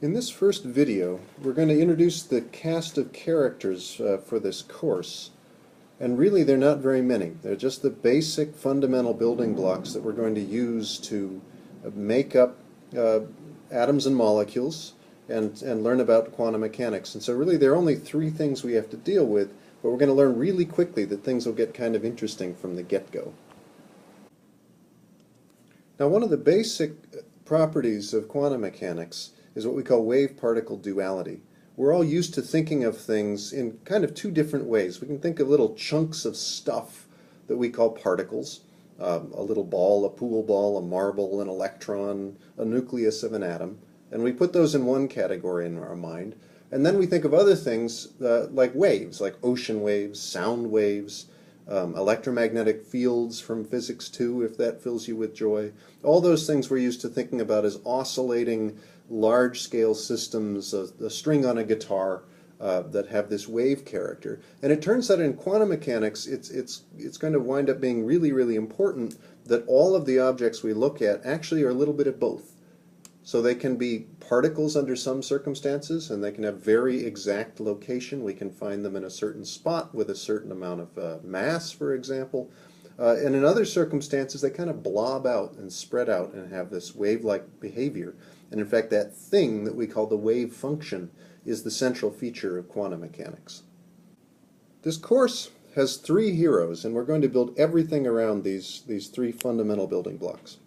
In this first video, we're going to introduce the cast of characters for this course. And really, they're not very many. They're just the basic fundamental building blocks that we're going to use to make up atoms and molecules and learn about quantum mechanics. And so really, there are only three things we have to deal with, but we're going to learn really quickly that things will get kind of interesting from the get-go. Now, one of the basic properties of quantum mechanics is what we call wave-particle duality. We're all used to thinking of things in kind of two different ways. We can think of little chunks of stuff that we call particles, a little ball, a pool ball, a marble, an electron, a nucleus of an atom, and we put those in one category in our mind. And then we think of other things like waves, like ocean waves, sound waves, electromagnetic fields from physics 2, if that fills you with joy. All those things we're used to thinking about as oscillating large-scale systems, a string on a guitar that have this wave character. And it turns out in quantum mechanics, it's going to wind up being really, really important that all of the objects we look at actually are a little bit of both. So they can be particles under some circumstances, and they can have very exact location. We can find them in a certain spot with a certain amount of mass, for example. And in other circumstances, they kind of blob out and spread out and have this wave-like behavior. And in fact, that thing that we call the wave function is the central feature of quantum mechanics. This course has three heroes, and we're going to build everything around these three fundamental building blocks.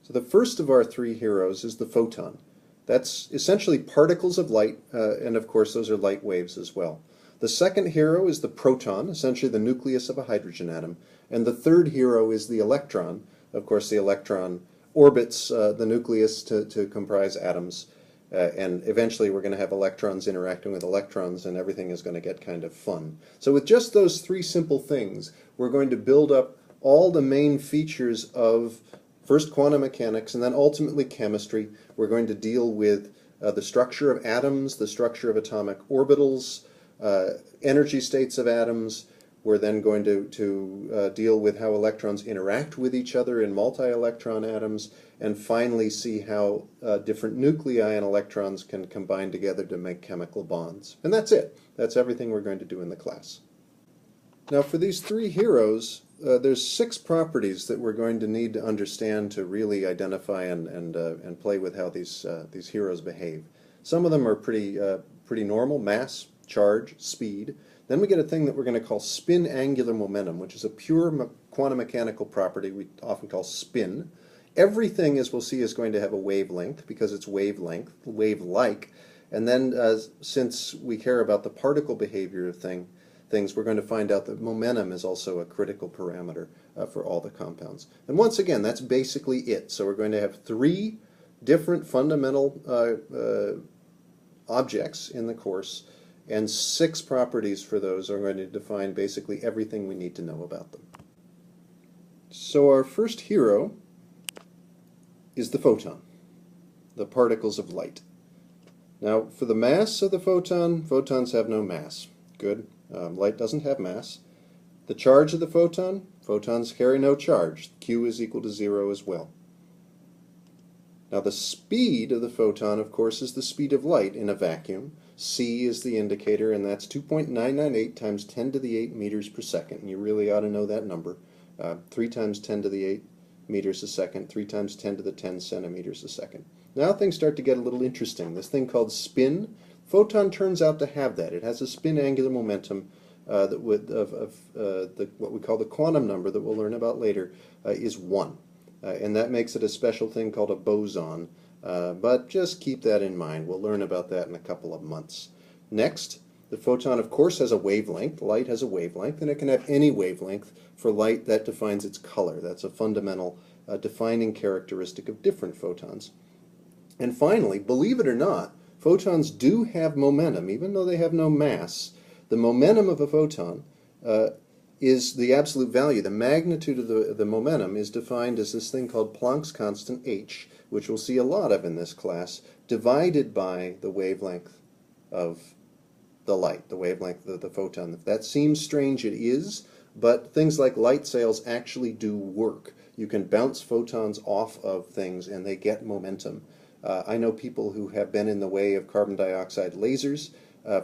So the first of our three heroes is the photon. That's essentially particles of light, and of course those are light waves as well. The second hero is the proton, essentially the nucleus of a hydrogen atom. And the third hero is the electron. Of course, the electron orbits the nucleus to comprise atoms. And eventually we're going to have electrons interacting with electrons, and everything is going to get kind of fun. So with just those three simple things, we're going to build up all the main features of first quantum mechanics and then ultimately chemistry. We're going to deal with the structure of atoms, the structure of atomic orbitals, energy states of atoms. We're then going to deal with how electrons interact with each other in multi-electron atoms, and finally see how different nuclei and electrons can combine together to make chemical bonds. And that's it. That's everything we're going to do in the class. Now for these three heroes, there's 6 properties that we're going to need to understand to really identify and play with how these heroes behave. Some of them are pretty normal: mass, charge, speed. Then we get a thing that we're going to call spin angular momentum, which is a pure quantum mechanical property we often call spin. Everything, as we'll see, is going to have a wavelength because it's wavelength, wave-like. And then since we care about the particle behavior of things, we're going to find out that momentum is also a critical parameter for all the compounds. And once again, that's basically it. So we're going to have 3 different fundamental objects in the course, and 6 properties for those are going to define basically everything we need to know about them. So our first hero is the photon, the particles of light. Now for the mass of the photon, photons have no mass. Good. Light doesn't have mass. The charge of the photon, photons carry no charge. Q is equal to 0 as well. Now the speed of the photon, of course, is the speed of light in a vacuum. C is the indicator, and that's 2.998 times 10 to the 8 meters per second. And you really ought to know that number. 3 times 10 to the 8 meters a second, 3 times 10 to the 10 centimeters a second. Now things start to get a little interesting. This thing called spin, photon turns out to have that. It has a spin angular momentum what we call the quantum number that we'll learn about later is 1. And that makes it a special thing called a boson. But just keep that in mind. We'll learn about that in a couple of months. Next, the photon, of course, has a wavelength. Light has a wavelength, and it can have any wavelength. For light, that defines its color. That's a fundamental defining characteristic of different photons. And finally, believe it or not, photons do have momentum, even though they have no mass. The momentum of a photon is the absolute value. The magnitude of the momentum is defined as this thing called Planck's constant h, which we'll see a lot of in this class, divided by the wavelength of the light, the wavelength of the photon. If that seems strange, it is, but things like light sails actually do work. You can bounce photons off of things and they get momentum. I know people who have been in the way of carbon dioxide lasers,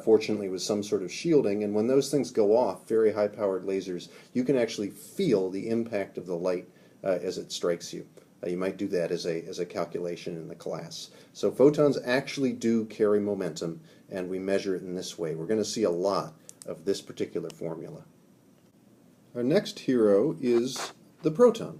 fortunately with some sort of shielding, and when those things go off, very high-powered lasers, you can actually feel the impact of the light as it strikes you. You might do that as a calculation in the class. So photons actually do carry momentum, and we measure it in this way. We're going to see a lot of this particular formula. Our next hero is the proton,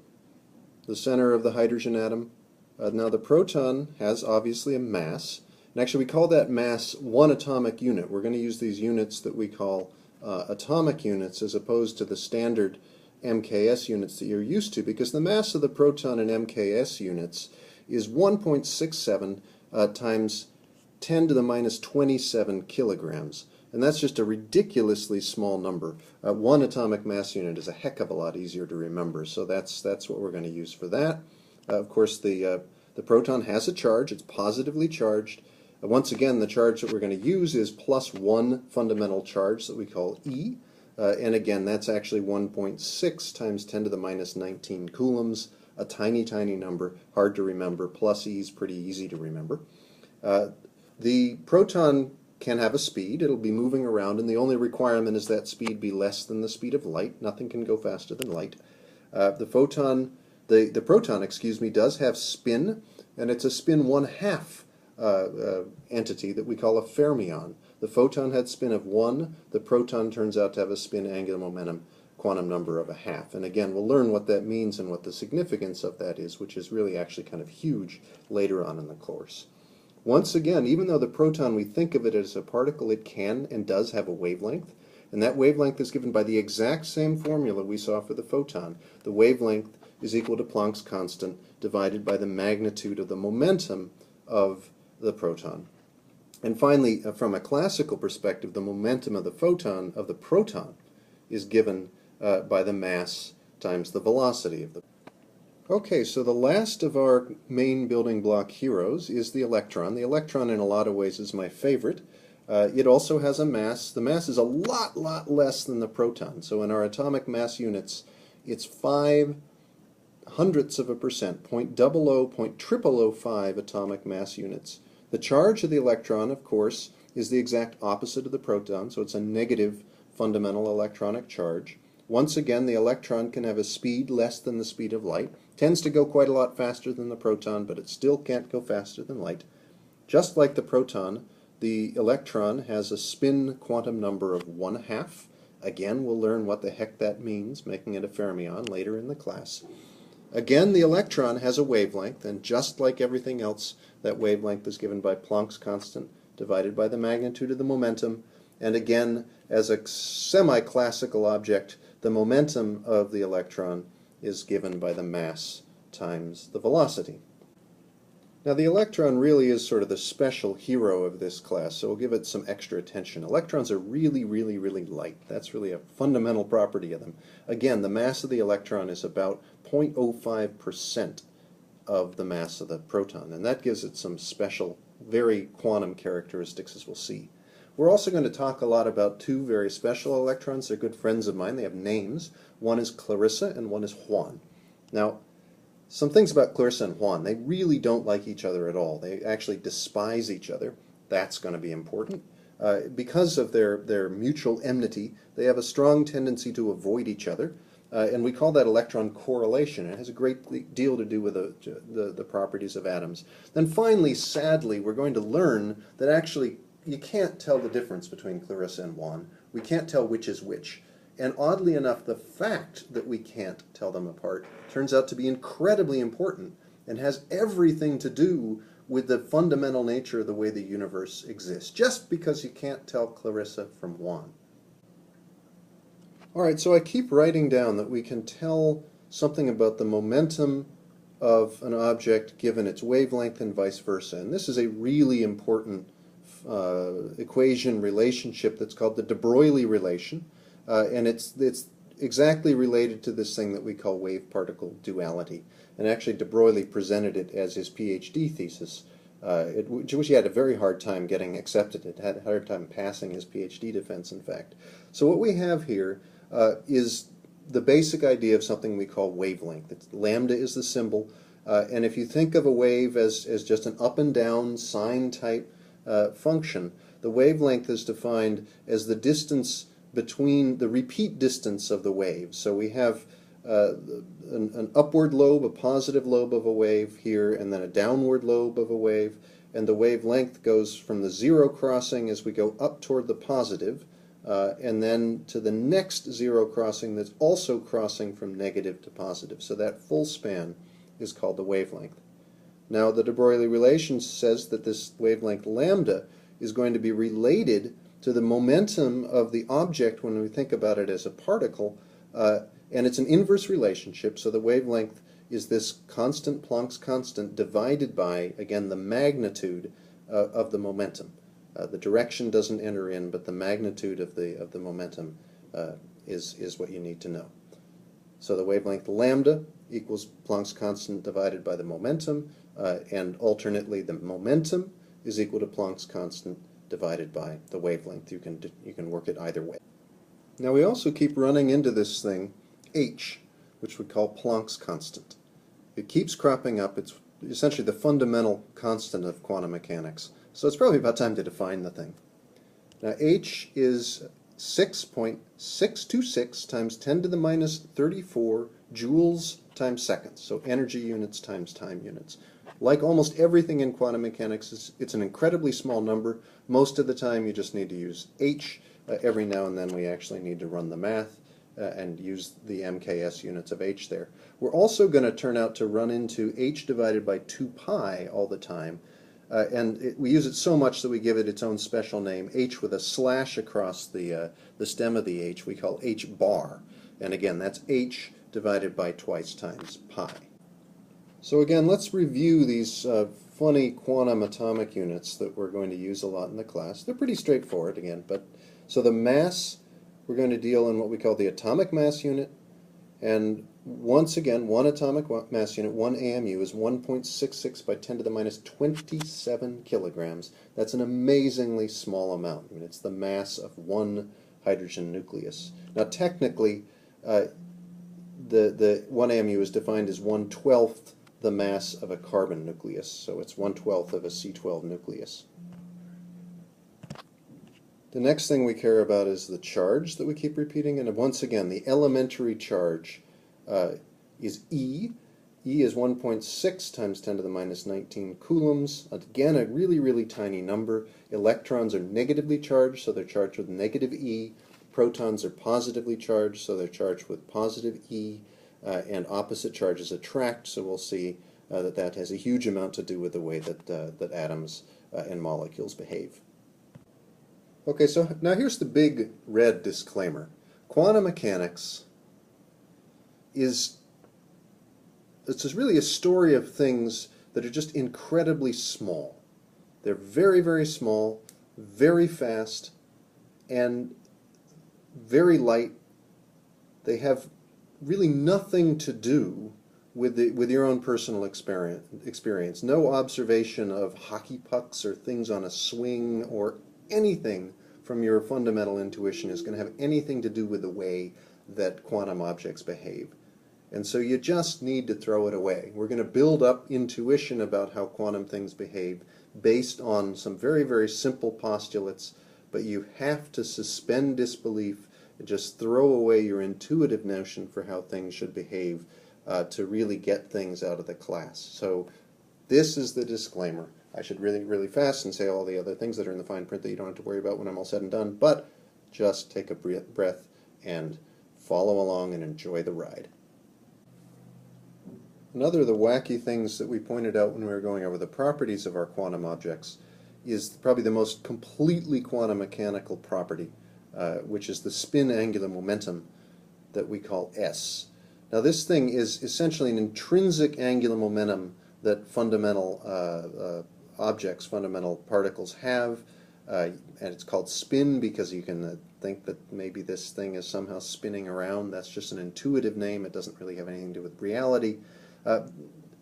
the center of the hydrogen atom. Now the proton has obviously a mass, and actually we call that mass one atomic unit. We're going to use these units that we call atomic units as opposed to the standard MKS units that you're used to, because the mass of the proton in MKS units is 1.67 times 10 to the minus 27 kilograms. And that's just a ridiculously small number. One atomic mass unit is a heck of a lot easier to remember, so that's what we're going to use for that. Of course, the proton has a charge. It's positively charged. Once again, the charge that we're going to use is plus one fundamental charge that we call E. And again, that's actually 1.6 times 10 to the minus 19 coulombs, a tiny, tiny number, hard to remember. Plus E is pretty easy to remember. The proton can have a speed. It'll be moving around, and the only requirement is that speed be less than the speed of light. Nothing can go faster than light. The proton, excuse me, does have spin, and it's a spin 1/2 entity that we call a fermion. The photon had spin of 1. The proton turns out to have a spin angular momentum quantum number of 1/2. And again, we'll learn what that means and what the significance of that is, which is really actually kind of huge later on in the course. Once again, even though the proton, we think of it as a particle, it can and does have a wavelength, and that wavelength is given by the exact same formula we saw for the photon. The wavelength is equal to Planck's constant divided by the magnitude of the momentum of the proton. And finally, from a classical perspective, the momentum of the proton is given by the mass times the velocity of the. Okay, so the last of our main building block heroes is the electron. The electron in a lot of ways is my favorite. It also has a mass. The mass is a lot less than the proton. So in our atomic mass units, it's 0.0000%, 0.0005 atomic mass units. The charge of the electron, of course, is the exact opposite of the proton, so it's a negative fundamental electronic charge. Once again, the electron can have a speed less than the speed of light. Tends to go quite a lot faster than the proton, but it still can't go faster than light. Just like the proton, the electron has a spin quantum number of 1/2. Again, we'll learn what the heck that means, making it a fermion later in the class. Again, the electron has a wavelength, and just like everything else, that wavelength is given by Planck's constant divided by the magnitude of the momentum. And again, as a semi-classical object, the momentum of the electron is given by the mass times the velocity. Now the electron really is sort of the special hero of this class, so we'll give it some extra attention. Electrons are really light. That's really a fundamental property of them. Again, the mass of the electron is about 0.05% of the mass of the proton, and that gives it some special, very quantum characteristics, as we'll see. We're also going to talk a lot about two very special electrons. They're good friends of mine. They have names. One is Clarissa and one is Juan. Now, some things about Clarissa and Juan. They really don't like each other at all. They actually despise each other. That's going to be important. Because of their mutual enmity, they have a strong tendency to avoid each other. And we call that electron correlation. It has a great deal to do with the properties of atoms. Then finally, sadly, we're going to learn that actually you can't tell the difference between Clarissa and Juan. We can't tell which is which. And oddly enough, the fact that we can't tell them apart turns out to be incredibly important and has everything to do with the fundamental nature of the way the universe exists, just because you can't tell Clarissa from Juan. All right, so I keep writing down that we can tell something about the momentum of an object given its wavelength and vice versa. And this is a really important equation relationship that's called the de Broglie relation, and it's exactly related to this thing that we call wave-particle duality. And actually de Broglie presented it as his PhD thesis, which he had a very hard time getting accepted. It had a hard time passing his PhD defense, in fact. So what we have here is the basic idea of something we call wavelength. Lambda is the symbol, And if you think of a wave as just an up and down sine type function, the wavelength is defined as the distance between the repeat distance of the wave. So we have an upward lobe, a positive lobe of a wave here, and then a downward lobe of a wave, and the wavelength goes from the zero crossing as we go up toward the positive, and then to the next zero crossing that's also crossing from negative to positive. So that full span is called the wavelength. Now the de Broglie relation says that this wavelength lambda is going to be related to the momentum of the object when we think about it as a particle, and it's an inverse relationship, so the wavelength is this constant, Planck's constant, divided by, again, the magnitude of the momentum. The direction doesn't enter in, but the magnitude of the momentum is what you need to know. So the wavelength lambda equals Planck's constant divided by the momentum, and alternately the momentum is equal to Planck's constant divided by the wavelength. You can work it either way. Now we also keep running into this thing, h, which we call Planck's constant. It keeps cropping up. It's essentially the fundamental constant of quantum mechanics. So it's probably about time to define the thing. Now h is 6.626 times 10 to the minus 34 joules times seconds, so energy units times time units. Like almost everything in quantum mechanics, it's an incredibly small number. Most of the time you just need to use h. Every now and then we actually need to run the math and use the MKS units of h there. We're also going to turn out to run into h divided by 2 pi all the time. We use it so much that we give it its own special name, h with a slash across the stem of the h. We call h bar. And again, that's h divided by twice times pi. So again, let's review these funny quantum atomic units that we're going to use a lot in the class. They're pretty straightforward again, but so the mass, we're going to deal in what we call the atomic mass unit, and once again, one atomic mass unit, 1 AMU, is 1.66 by 10 to the minus 27 kilograms. That's an amazingly small amount. I mean, it's the mass of one hydrogen nucleus. Now technically, the 1 AMU is defined as 1/12 the mass of a carbon nucleus, so it's 1/12 of a C12 nucleus. The next thing we care about is the charge that we keep repeating, and once again, the elementary charge is E. E is 1.6 times 10 to the minus 19 coulombs. Again, a really, really tiny number. Electrons are negatively charged, so they're charged with negative E. Protons are positively charged, so they're charged with positive E. And opposite charges attract, so we'll see that has a huge amount to do with the way that atoms and molecules behave. Okay, so now here's the big red disclaimer. Quantum mechanics it's really a story of things that are just incredibly small. They're very, very small, very fast, and very light. They have really nothing to do with your own personal experience. No observation of hockey pucks or things on a swing or anything from your fundamental intuition is going to have anything to do with the way that quantum objects behave. And so you just need to throw it away. We're going to build up intuition about how quantum things behave based on some very, very simple postulates, but you have to suspend disbelief and just throw away your intuitive notion for how things should behave to really get things out of the class. So this is the disclaimer. I should really fast and say all the other things that are in the fine print that you don't have to worry about when I'm all said and done, but just take a breath and follow along and enjoy the ride. Another of the wacky things that we pointed out when we were going over the properties of our quantum objects is probably the most completely quantum mechanical property, which is the spin angular momentum that we call S. Now this thing is essentially an intrinsic angular momentum that fundamental objects, fundamental particles have, and it's called spin because you can think that maybe this thing is somehow spinning around. That's just an intuitive name. It doesn't really have anything to do with reality.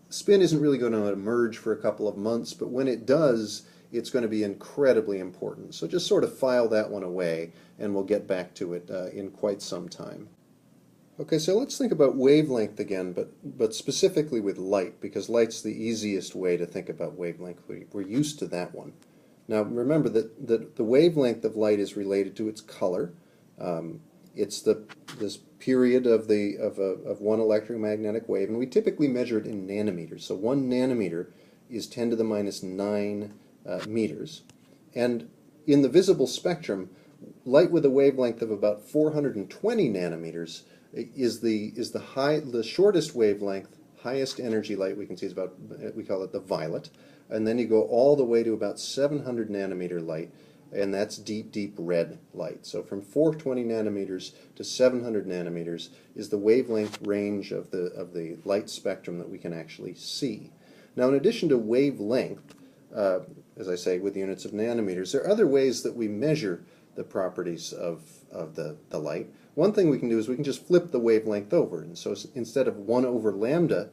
Spin isn't really going to emerge for a couple of months, but when it does, it's going to be incredibly important. So just sort of file that one away, and we'll get back to it in quite some time. Okay, so let's think about wavelength again, but specifically with light, because light's the easiest way to think about wavelength. We're used to that one. Now remember that the wavelength of light is related to its color. It's this period of one electromagnetic wave, and we typically measure it in nanometers. So 1 nanometer is 10 to the minus 9 meters. And in the visible spectrum, light with a wavelength of about 420 nanometers is the shortest wavelength, highest energy light we can see is about, we call it the violet, and then you go all the way to about 700 nanometer light, and that's deep, deep red light. So from 420 nanometers to 700 nanometers is the wavelength range of the light spectrum that we can actually see. Now, in addition to wavelength, as I say, with units of nanometers, there are other ways that we measure the properties of the light. One thing we can do is we can just flip the wavelength over, and so instead of 1 over lambda,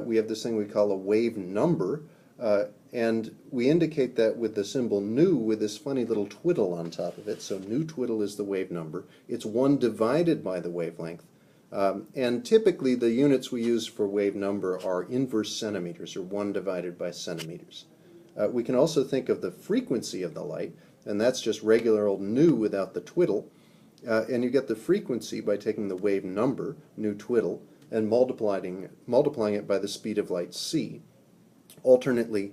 we have this thing we call a wave number, and we indicate that with the symbol nu with this funny little twiddle on top of it. So nu twiddle is the wave number. It's 1 divided by the wavelength, and typically the units we use for wave number are inverse centimeters, or 1 divided by centimeters. We can also think of the frequency of the light, and that's just regular old nu without the twiddle. And you get the frequency by taking the wave number, nu twiddle, and multiplying it by the speed of light c. Alternately,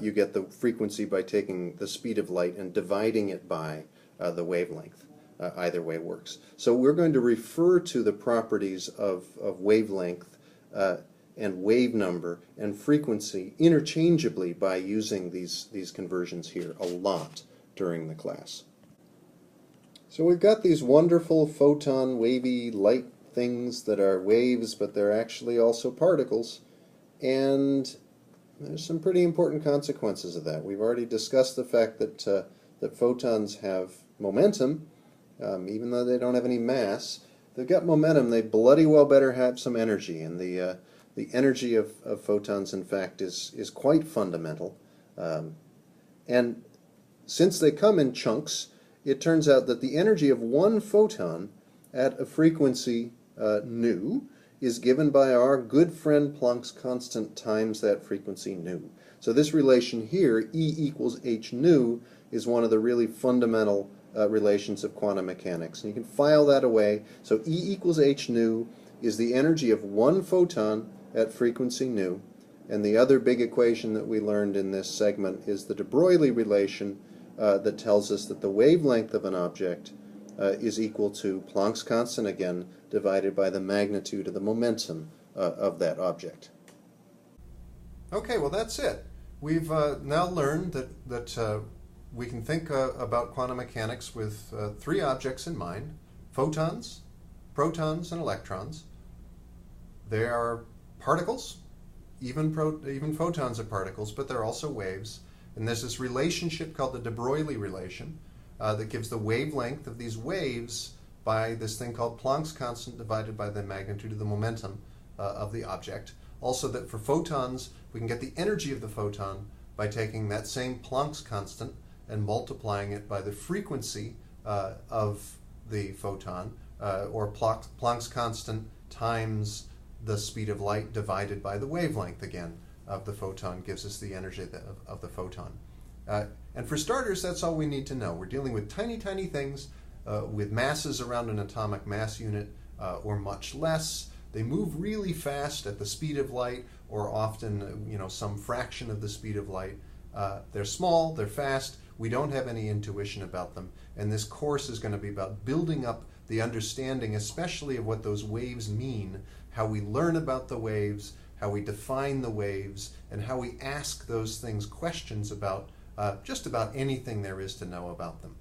you get the frequency by taking the speed of light and dividing it by the wavelength. Either way works. So we're going to refer to the properties of wavelength and wave number and frequency interchangeably by using these conversions here a lot during the class. So we've got these wonderful photon wavy light things that are waves, but they're actually also particles, and there's some pretty important consequences of that. We've already discussed the fact that photons have momentum, even though they don't have any mass. They've got momentum. They bloody well better have some energy, and the energy of photons, in fact, is quite fundamental. And since they come in chunks, it turns out that the energy of 1 photon at a frequency nu is given by our good friend Planck's constant times that frequency nu. So this relation here, E equals h nu, is one of the really fundamental relations of quantum mechanics. And you can file that away. So E equals h nu is the energy of 1 photon at frequency nu. And the other big equation that we learned in this segment is the de Broglie relation that tells us that the wavelength of an object is equal to Planck's constant again divided by the magnitude of the momentum of that object. Okay, well that's it. We've now learned that we can think about quantum mechanics with 3 objects in mind: photons, protons, and electrons. They are particles. Even photons are particles, but they're also waves. And there's this relationship called the de Broglie relation that gives the wavelength of these waves by this thing called Planck's constant divided by the magnitude of the momentum of the object. Also that for photons, we can get the energy of the photon by taking that same Planck's constant and multiplying it by the frequency of the photon, or Planck's constant times the speed of light divided by the wavelength again of the photon gives us the energy of the photon. And for starters, that's all we need to know. We're dealing with tiny, tiny things with masses around an atomic mass unit or much less. They move really fast at the speed of light, or often some fraction of the speed of light. They're small, they're fast, we don't have any intuition about them, and this course is going to be about building up the understanding, especially of what those waves mean, how we learn about the waves, how we define the waves, and how we ask those things questions about just about anything there is to know about them.